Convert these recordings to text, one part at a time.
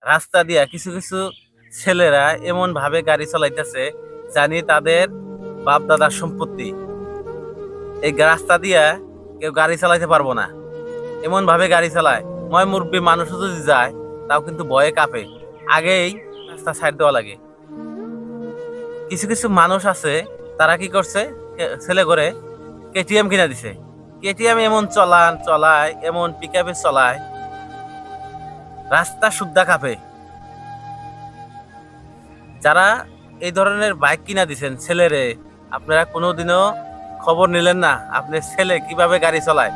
রাস্তা দিয়া কিছু কিছু ছেলেরা এমন ভাবে গাড়ি চালাইতেছে জানি তাদের বাপ দাদার সম্পত্তি। এই রাস্তা দিয়া কেউ গাড়ি চালাইতে পারবো না, এমন ভাবে গাড়ি চালায়। মুরব্বী মানুষও যদি যায় তাও কিন্তু ভয়ে কাঁপে, আগেই রাস্তা সাইড দেওয়া লাগে। কিছু কিছু মানুষ আছে, তারা কি করছে, ছেলে করে কেটিএম কিনা দিছে। কেটিএম এমন চলায়, এমন পিকআপে চলায়, রাস্তা শুদ্ধা কাঁপে। যারা এই ধরনের বাইক কিনা দিছেন ছেলেরে, আপনারা কোনোদিনও খবর নিলেন না আপনার ছেলে কিভাবে গাড়ি চালায়।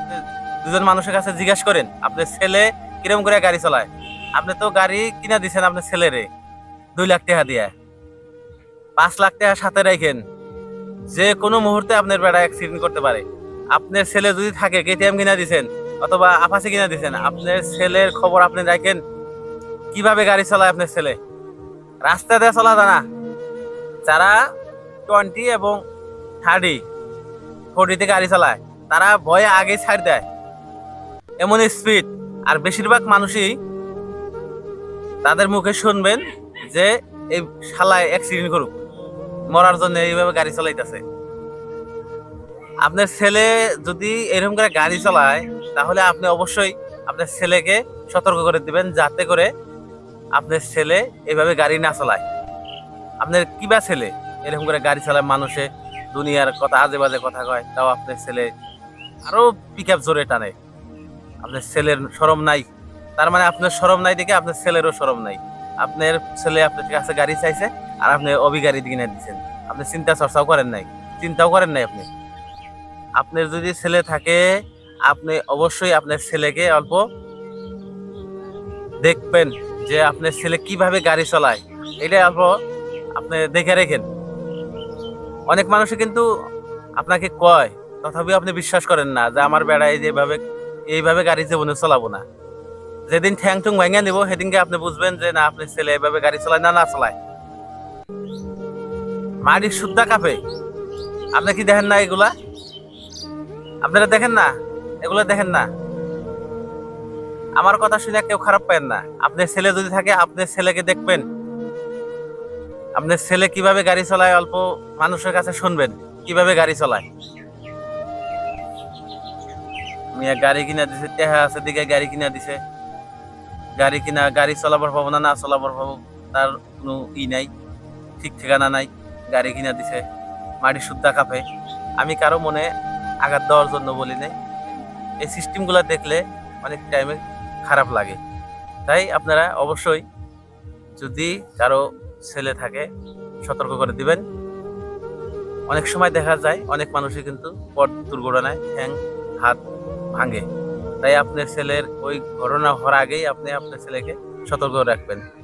দুজন মানুষের কাছে জিজ্ঞেস করেন আপনার ছেলে কিরকম করে গাড়ি চালায়। আপনি তো গাড়ি কিনা দিছেন আপনার ছেলেরে 2 লাখ টাকা দিয়ে, 5 লাখ টাকা সাথে রাখেন, যে কোনো মুহূর্তে আপনার বেড়া অ্যাক্সিডেন্ট করতে পারে। আপনার ছেলে যদি থাকে, কেটিএম কিনা দিছেন অথবা আপাসি কিনা দিছেন, আপনার ছেলের খবর আপনি রাখেন কিভাবে গাড়ি চালায় আপনার ছেলে। রাস্তা দিয়ে চলা যায় না। যারা 20 এবং 30-40-তে গাড়ি চালায় তারা ভয়ে আগে ছাড় দেয়, এমন স্পিড। আর বেশিরভাগ মানুষই তাদের মুখে শুনবেন যে এই শালায় অ্যাক্সিডেন্ট করুক, মরার জন্য এইভাবে গাড়ি চালাইতেছে। আপনার ছেলে যদি এরকম করে গাড়ি চালায় তাহলে আপনি অবশ্যই আপনার ছেলেকে সতর্ক করে দিবেন, যাতে করে আপনার ছেলে এভাবে গাড়ি না চালায়। আপনার কিবা ছেলে এরকম করে গাড়ি চালায়, মানুষে দুনিয়ার কথা আজে বাজে কথা কয়, তাও আপনার ছেলে আরো পিকআপ জোরে টানে। আপনার ছেলের শরম নাই, তার মানে আপনার শরম নাই দেখে আপনার ছেলেরও শরম নাই। আপনার ছেলে আপনার কাছে গাড়ি চাইছে আর আপনি গাড়ি কিনে দিচ্ছেন। আপনি চিন্তা চর্চাও করেন নাই, চিন্তাও করেন নাই। আপনার যদি ছেলে থাকে, আপনি অবশ্যই আপনার ছেলেকে অল্প দেখবেন যে আপনার ছেলে কিভাবে গাড়ি চালায়, এটা অল্প আপনি দেখে রেখেন। অনেক মানুষে কিন্তু আপনাকে কয়, তথাপি আপনি বিশ্বাস করেন না যে আমার বেড়ায় যেভাবে এইভাবে গাড়ি জীবনে চালাবো না। যেদিন ঠ্যাং টুং ভেঙে নিব সেদিনকে আপনি বুঝবেন যে না, আপনার ছেলে এভাবে গাড়ি চালায় না চালায়। মাটি শুদ্ধা কাঁপে। আপনি কি দেখেন না এগুলা? আপনারা দেখেন না? এগুলো দেখেন না? আমার কথা শুনে কেউ খারাপ পায় না। আপনার ছেলে যদি থাকে, আপনার ছেলেকে দেখবেন, আপনার ছেলে কিভাবে গাড়ি চালায় অল্প মানুষের কাছে শুনবেন কিভাবে গাড়ি চালায়। মিয়া গাড়ি কিনা দিছে, টেহা আছে দিকে গাড়ি কিনা দিছে। গাড়ি চলাবার পাবো না চলাবার পাবো তার কোনো নাই, ঠিক ঠিকানা নাই। গাড়ি কিনা দিছে, মাটি শুদ্ধা কাঁপে। আমি কারো মনে আঘাত দেওয়ার জন্য বলি নাই, এই সিস্টেমগুলো দেখলে অনেক টাইমে খারাপ লাগে। তাই আপনারা অবশ্যই যদি কারো ছেলে থাকে সতর্ক করে দিবেন। অনেক সময় দেখা যায় অনেক মানুষই কিন্তু পথ দুর্ঘটনায় ঠ্যাং হাত ভাঙে। তাই আপনার ছেলের ওই ঘটনা হওয়ার আগেই আপনি আপনার ছেলেকে সতর্ক রাখবেন।